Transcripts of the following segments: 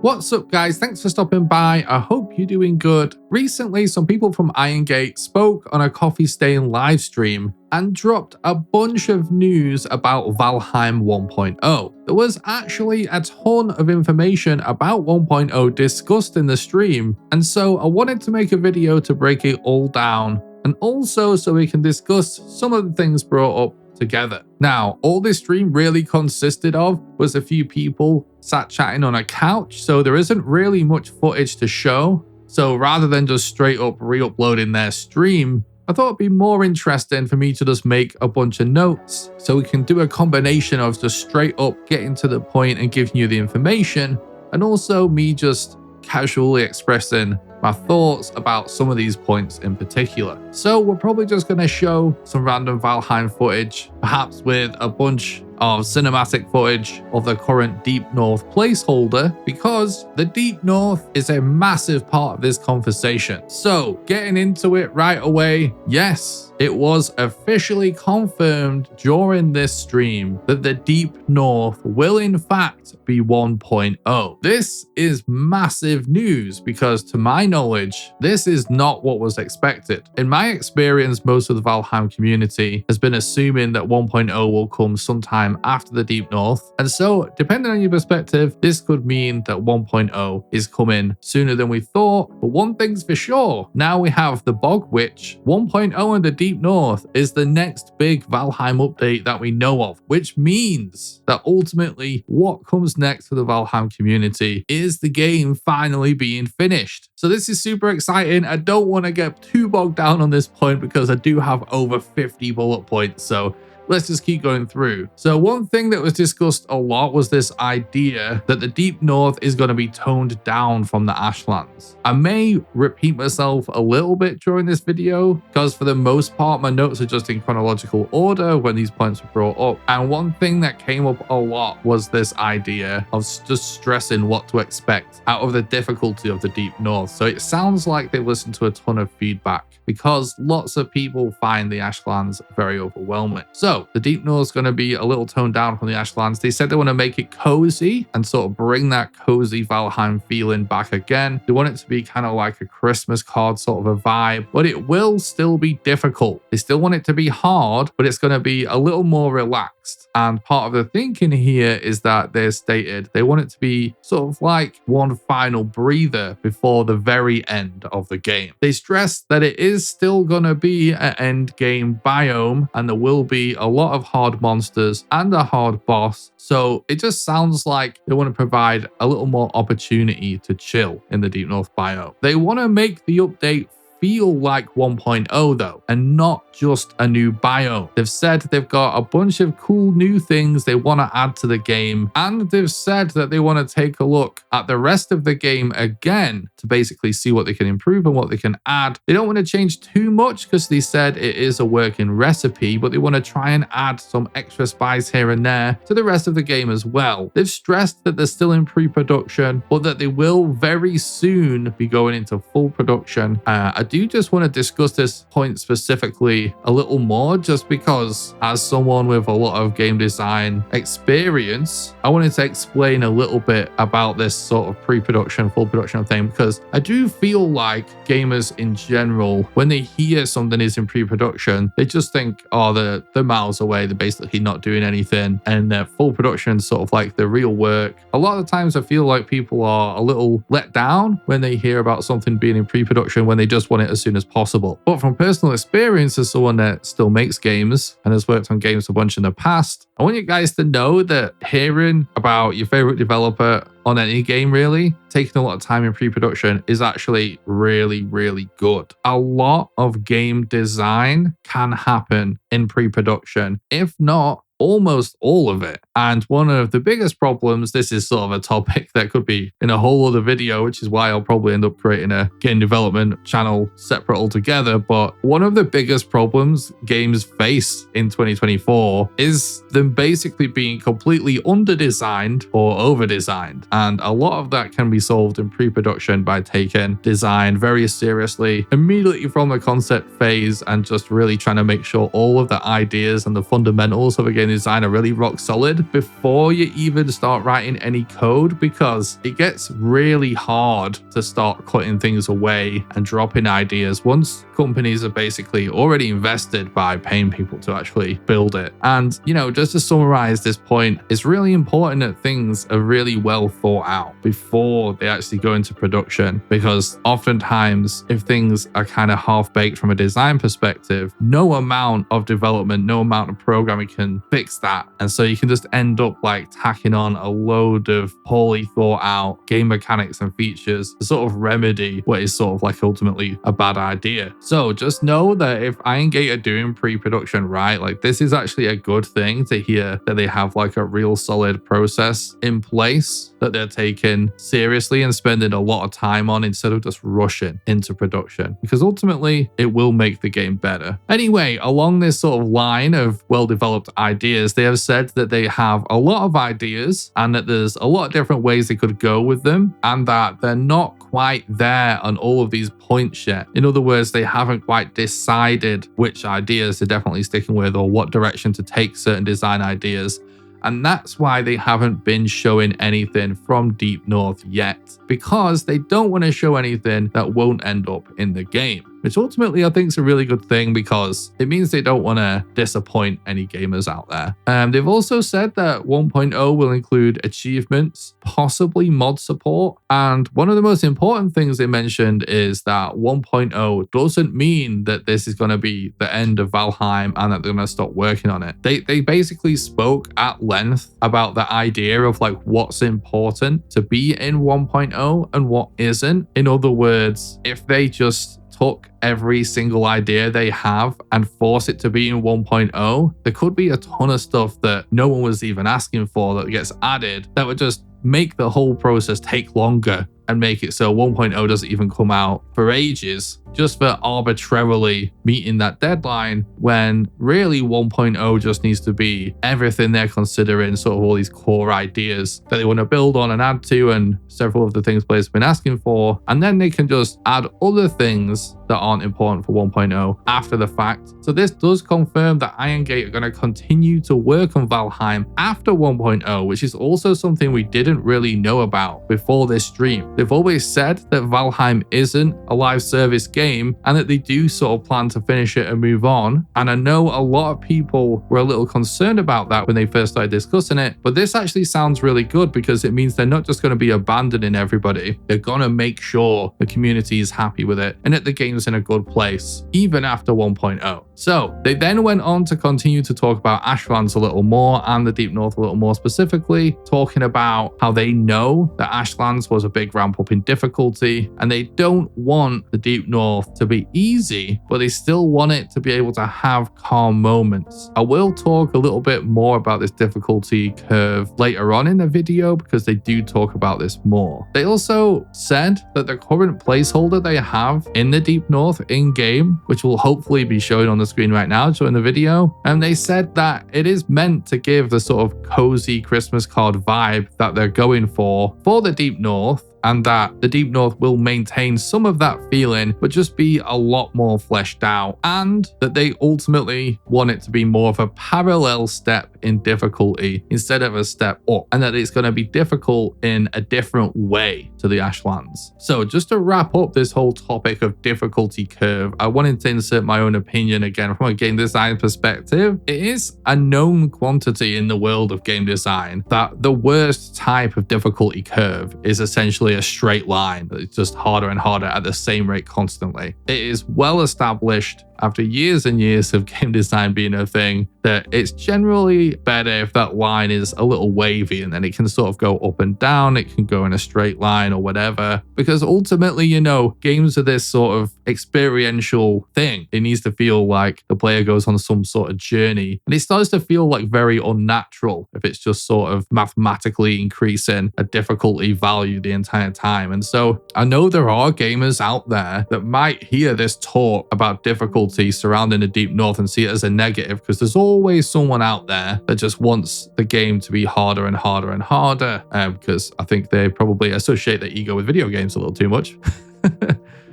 What's up, guys? Thanks for stopping by. I hope you're doing good. Recently, some people from Irongate spoke on a Coffee Stain live stream and dropped a bunch of news about Valheim 1.0. There was actually a ton of information about 1.0 discussed in the stream, and so I wanted to make a video to break it all down, and also so we can discuss some of the things brought up together. Now, all this stream really consisted of was a few people sat chatting on a couch, so there isn't really much footage to show. So rather than just straight up re-uploading their stream, I thought it'd be more interesting for me to just make a bunch of notes so we can do a combination of just straight up getting to the point and giving you the information, and also me just casually expressing my thoughts about some of these points in particular. So we're probably just going to show some random Valheim footage, perhaps with a bunch of cinematic footage of the current Deep North placeholder, because the Deep North is a massive part of this conversation. So getting into it right away, yes, it was officially confirmed during this stream that the Deep North will in fact be 1.0. This is massive news because to my knowledge, this is not what was expected. In my experience, most of the Valheim community has been assuming that 1.0 will come sometime after the Deep North. And so, depending on your perspective, this could mean that 1.0 is coming sooner than we thought. But one thing's for sure, now we have the Bog Witch. 1.0 and the Deep North is the next big Valheim update that we know of, which means that ultimately what comes next for the Valheim community is the game finally being finished. So this is super exciting. I don't want to get too bogged down on this point because I do have over 50 bullet points. So let's just keep going through. So one thing that was discussed a lot was this idea that the Deep North is going to be toned down from the Ashlands. I may repeat myself a little bit during this video because for the most part my notes are just in chronological order when these points were brought up. And one thing that came up a lot was this idea of just stressing what to expect out of the difficulty of the Deep North. So it sounds like they listened to a ton of feedback because lots of people find the Ashlands very overwhelming. So the Deep North is going to be a little toned down from the Ashlands. They said they want to make it cozy and sort of bring that cozy Valheim feeling back again. They want it to be kind of like a Christmas card sort of a vibe, but it will still be difficult. They still want it to be hard, but it's going to be a little more relaxed. And part of the thinking here is that they stated they want it to be sort of like one final breather before the very end of the game. They stressed that it is still going to be an end game biome and there will be a lot of hard monsters and a hard boss. So it just sounds like they want to provide a little more opportunity to chill in the Deep North biome. They want to make the update feel like 1.0 though, and not just a new biome. They've said they've got a bunch of cool new things they want to add to the game, and they've said that they want to take a look at the rest of the game again to basically see what they can improve and what they can add. They don't want to change too much because they said it is a working recipe, but they want to try and add some extra spice here and there to the rest of the game as well. They've stressed that they're still in pre-production, but that they will very soon be going into full production. I do just want to discuss this point specifically a little more just because as someone with a lot of game design experience, I wanted to explain a little bit about this sort of pre-production, full production thing, because I do feel like gamers in general, when they hear something is in pre-production, they just think, oh, they're miles away, they're basically not doing anything, and full production is sort of like the real work. A lot of the times I feel like people are a little let down when they hear about something being in pre-production when they just want it as soon as possible. But from personal experience as someone that still makes games and has worked on games a bunch in the past, I want you guys to know that hearing about your favorite developer on any game really taking a lot of time in pre-production is actually really, really good. A lot of game design can happen in pre-production, if not almost all of it. And one of the biggest problems, this is sort of a topic that could be in a whole other video, which is why I'll probably end up creating a game development channel separate altogether. But one of the biggest problems games face in 2024 is them basically being completely under-designed or over-designed. And a lot of that can be solved in pre-production by taking design very seriously immediately from the concept phase and just really trying to make sure all of the ideas and the fundamentals of a game game design are really rock solid before you even start writing any code, because it gets really hard to start cutting things away and dropping ideas once companies are basically already invested by paying people to actually build it. And, you know, just to summarize this point, it's really important that things are really well thought out before they actually go into production, because oftentimes if things are kind of half-baked from a design perspective, no amount of development, no amount of programming can fix that. And so you can just end up like tacking on a load of poorly thought out game mechanics and features to sort of remedy what is sort of like ultimately a bad idea. So just know that if Iron Gate are doing pre-production right, like this is actually a good thing to hear that they have like a real solid process in place that they're taking seriously and spending a lot of time on instead of just rushing into production, because ultimately it will make the game better. Anyway, along this sort of line of well-developed ideas, they have said that they have a lot of ideas and that there's a lot of different ways they could go with them, and that they're not quite there on all of these points yet. In other words, they haven't quite decided which ideas they're definitely sticking with or what direction to take certain design ideas. And that's why they haven't been showing anything from Deep North yet, because they don't want to show anything that won't end up in the game, which ultimately I think is a really good thing, because it means they don't want to disappoint any gamers out there. They've also said that 1.0 will include achievements, possibly mod support. And one of the most important things they mentioned is that 1.0 doesn't mean that this is going to be the end of Valheim and that they're going to stop working on it. They basically spoke at length about the idea of like what's important to be in 1.0 and what isn't. In other words, if they just took every single idea they have and force it to be in 1.0, there could be a ton of stuff that no one was even asking for that gets added that would just make the whole process take longer and make it so 1.0 doesn't even come out for ages, just for arbitrarily meeting that deadline, when really 1.0 just needs to be everything they're considering, sort of all these core ideas that they want to build on and add to, and several of the things players have been asking for. And then they can just add other things that aren't important for 1.0 after the fact. So this does confirm that Iron Gate are going to continue to work on Valheim after 1.0, which is also something we didn't really know about before this stream. They've always said that Valheim isn't a live service game and that they do sort of plan to finish it and move on. And I know a lot of people were a little concerned about that when they first started discussing it, but this actually sounds really good, because it means they're not just going to be abandoning everybody. They're going to make sure the community is happy with it and that the game's in a good place, even after 1.0. So they then went on to continue to talk about Ashlands a little more and the Deep North a little more specifically, talking about how they know that Ashlands was a big ramp up in difficulty and they don't want the Deep North to be easy, but they still want it to be able to have calm moments. I will talk a little bit more about this difficulty curve later on in the video, because they do talk about this more. They also said that the current placeholder they have in the Deep North in-game, which will hopefully be shown on the screen right now during the video, and they said that it is meant to give the sort of cozy Christmas card vibe that they're going for the Deep North, and that the Deep North will maintain some of that feeling, but just be a lot more fleshed out, and that they ultimately want it to be more of a parallel step in difficulty instead of a step up, and that it's going to be difficult in a different way to the Ashlands. So just to wrap up this whole topic of difficulty curve, I wanted to insert my own opinion again from a game design perspective. It is a known quantity in the world of game design that the worst type of difficulty curve is essentially a straight line that's just harder and harder at the same rate constantly. It is well established after years and years of game design being a thing that it's generally better if that line is a little wavy, and then it can sort of go up and down, it can go in a straight line or whatever, because ultimately, you know, games are this sort of experiential thing. It needs to feel like the player goes on some sort of journey, and it starts to feel like very unnatural if it's just sort of mathematically increasing a difficulty value the entire time. And so I know there are gamers out there that might hear this talk about difficulty surrounding the Deep North and see it as a negative, because there's always someone out there that just wants the game to be harder and harder and harder, because I think they probably associate their ego with video games a little too much.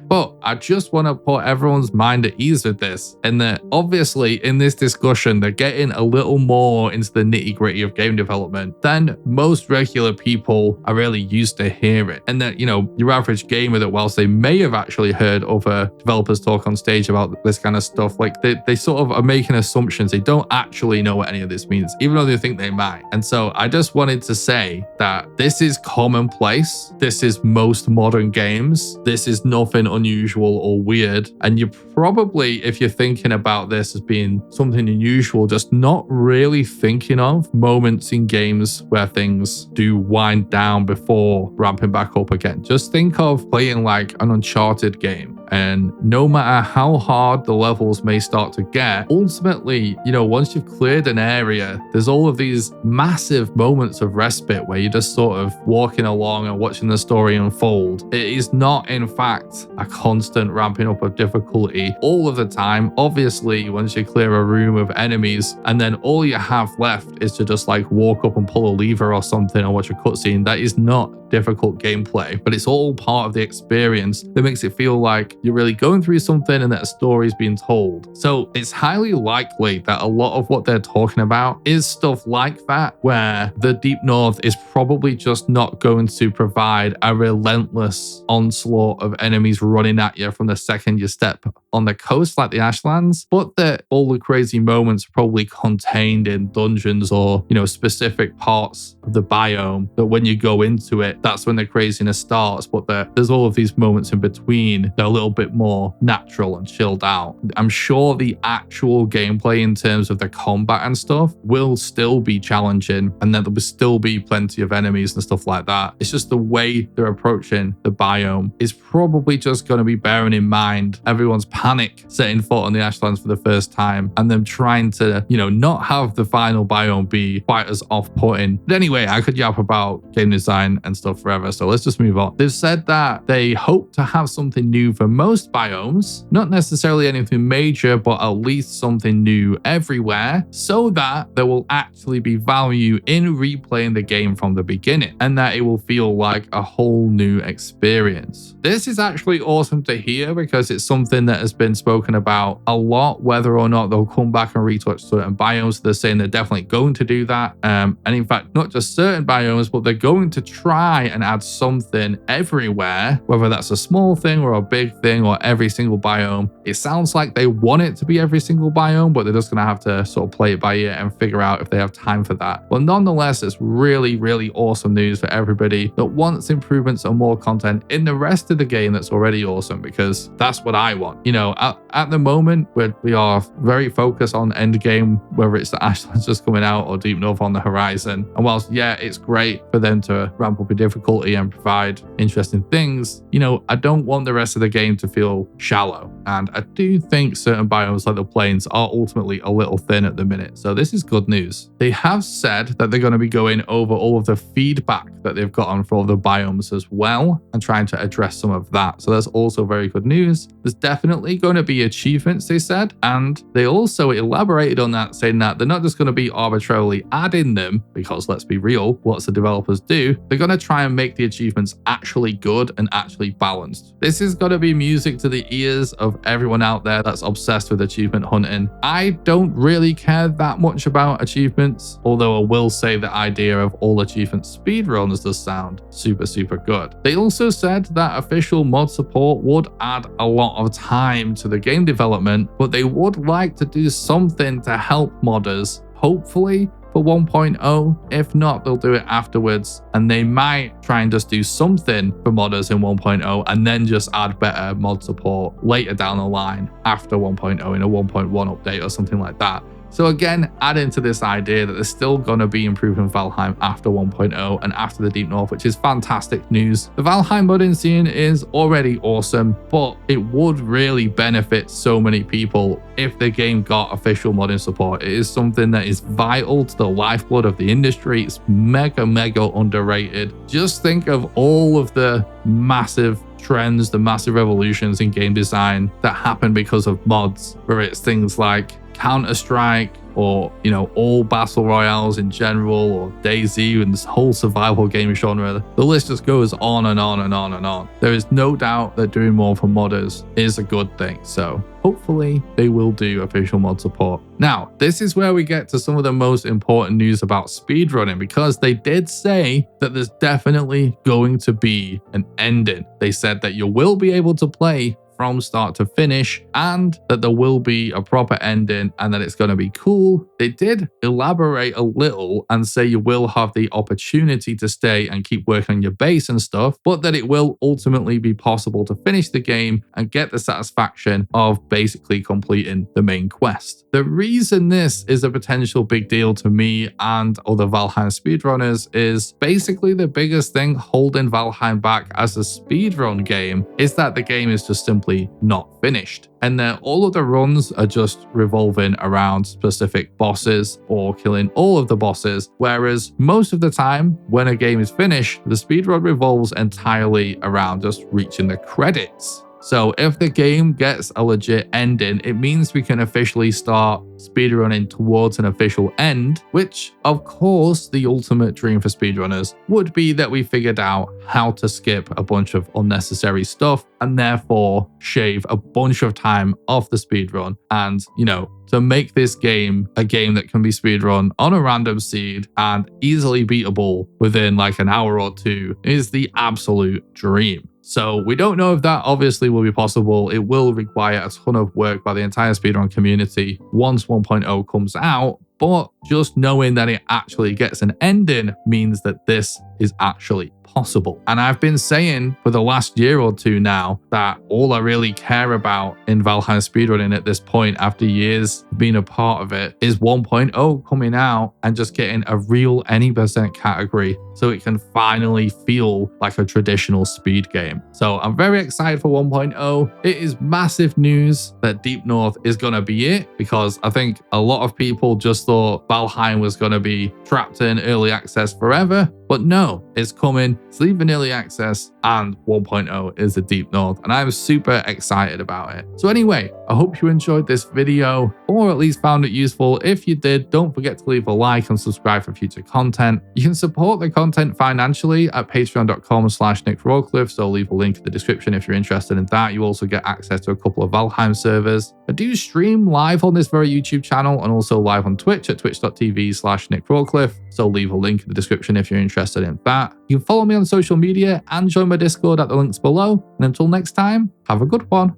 But I just want to put everyone's mind at ease with this, and that obviously in this discussion, they're getting a little more into the nitty-gritty of game development than most regular people are really used to hearing. And that, you know, your average gamer, that whilst they may have actually heard other developers talk on stage about this kind of stuff, like they sort of are making assumptions. They don't actually know what any of this means, even though they think they might. And so I just wanted to say that this is commonplace. This is most modern games. This is nothing unusual or weird. And you're probably, if you're thinking about this as being something unusual, just not really thinking of moments in games where things do wind down before ramping back up again. Just think of playing like an Uncharted game. And no matter how hard the levels may start to get, ultimately, you know, once you've cleared an area, there's all of these massive moments of respite where you're just sort of walking along and watching the story unfold. It is not, in fact, a constant ramping up of difficulty all of the time. Obviously, once you clear a room of enemies and then all you have left is to just like walk up and pull a lever or something or watch a cutscene, that is not difficult gameplay, but it's all part of the experience that makes it feel like you're really going through something and that a story is being told. So it's highly likely that a lot of what they're talking about is stuff like that, where the Deep North is probably just not going to provide a relentless onslaught of enemies running at you from the second you step on the coast like the Ashlands, but that all the crazy moments are probably contained in dungeons or, you know, specific parts of the biome, that when you go into it, that's when the craziness starts, but there's all of these moments in between that are a little bit more natural and chilled out. I'm sure the actual gameplay in terms of the combat and stuff will still be challenging, and then there will still be plenty of enemies and stuff like that. It's just the way they're approaching the biome is probably just going to be bearing in mind everyone's panic setting foot on the Ashlands for the first time and them trying to, you know, not have the final biome be quite as off-putting. But anyway, I could yap about game design and stuff forever, so let's just move on. They've said that they hope to have something new for most biomes, not necessarily anything major, but at least something new everywhere, so that there will actually be value in replaying the game from the beginning, and that it will feel like a whole new experience. This is actually awesome to hear, because it's something that has been spoken about a lot, whether or not they'll come back and retouch certain biomes. They're saying they're definitely going to do that, and in fact, not just certain biomes, but they're going to try and add something everywhere, whether that's a small thing or a big thing or every single biome. It sounds like they want it to be every single biome, but they're just going to have to sort of play it by ear and figure out if they have time for that. But nonetheless, it's really, really awesome news for everybody that wants improvements and more content in the rest of the game that's already awesome, because that's what I want. You know, at the moment, we are very focused on endgame, whether it's the Ashlands just coming out or Deep North on the horizon. And whilst, yeah, it's great for them to ramp up the difficulty and provide interesting things, you know, I don't want the rest of the game to feel shallow. And I do think certain biomes like the plains are ultimately a little thin at the minute. So this is good news. They have said that they're going to be going over all of the feedback that they've gotten for all the biomes as well and trying to address some of that. So that's also very good news. There's definitely going to be achievements, they said. And they also elaborated on that, saying that they're not just going to be arbitrarily adding them, because let's be real, what's the developers do? They're going to try and make the achievements actually good and actually balanced. This is going to be music to the ears of everyone out there that's obsessed with achievement hunting. I don't really care that much about achievements, although I will say the idea of all achievement speedruns does sound super, super good. They also said that official mod support would add a lot of time to the game development, but they would like to do something to help modders, hopefully for 1.0. If not, they'll do it afterwards, and they might try and just do something for modders in 1.0 and then just add better mod support later down the line after 1.0 in a 1.1 update or something like that. So again, add into this idea that there's still going to be improving Valheim after 1.0 and after the Deep North, which is fantastic news. The Valheim modding scene is already awesome, but it would really benefit so many people if the game got official modding support. It is something that is vital to the lifeblood of the industry. It's mega, mega underrated. Just think of all of the massive trends, the massive revolutions in game design that happen because of mods, where it's things like Counter-Strike, or, you know, all battle royales in general, or DayZ and this whole survival game genre. The list just goes on and on and on and on. There is no doubt that doing more for modders is a good thing. So hopefully they will do official mod support. Now, this is where we get to some of the most important news about speedrunning, because they did say that there's definitely going to be an ending. They said that you will be able to play from start to finish, and that there will be a proper ending and that it's going to be cool. They did elaborate a little and say you will have the opportunity to stay and keep working on your base and stuff, but that it will ultimately be possible to finish the game and get the satisfaction of basically completing the main quest. The reason this is a potential big deal to me and other Valheim speedrunners is basically the biggest thing holding Valheim back as a speedrun game is that the game is just simply not finished, and that all of the runs are just revolving around specific bosses or killing all of the bosses, whereas most of the time when a game is finished, the speedrun revolves entirely around just reaching the credits. So if the game gets a legit ending, it means we can officially start speedrunning towards an official end, which of course the ultimate dream for speedrunners would be that we figured out how to skip a bunch of unnecessary stuff and therefore shave a bunch of time off the speedrun, and, you know, to make this game a game that can be speedrun on a random seed and easily beatable within like an hour or two is the absolute dream. So we don't know if that obviously will be possible. It will require a ton of work by the entire speedrun community once 1.0 comes out, but just knowing that it actually gets an ending means that this is actually possible. And I've been saying for the last year or two now that all I really care about in Valheim speedrunning at this point, after years being a part of it, is 1.0 coming out and just getting a real any percent category so it can finally feel like a traditional speed game. So I'm very excited for 1.0. It is massive news that Deep North is going to be it, because I think a lot of people just thought Valheim was going to be trapped in early access forever, but no, it's coming. It's leaving early access, and 1.0 is the Deep North, and I'm super excited about it. So anyway, I hope you enjoyed this video, or at least found it useful. If you did, don't forget to leave a like and subscribe for future content. You can support the content financially at patreon.com/nickrawcliffe, so leave a link in the description if you're interested in that. You also get access to a couple of Valheim servers. I do stream live on this very YouTube channel and also live on Twitch at twitch.tv/nickrawcliffe, so leave a link in the description if you're interested in that. You can follow me on social media and join my Discord at the links below. And until next time, have a good one.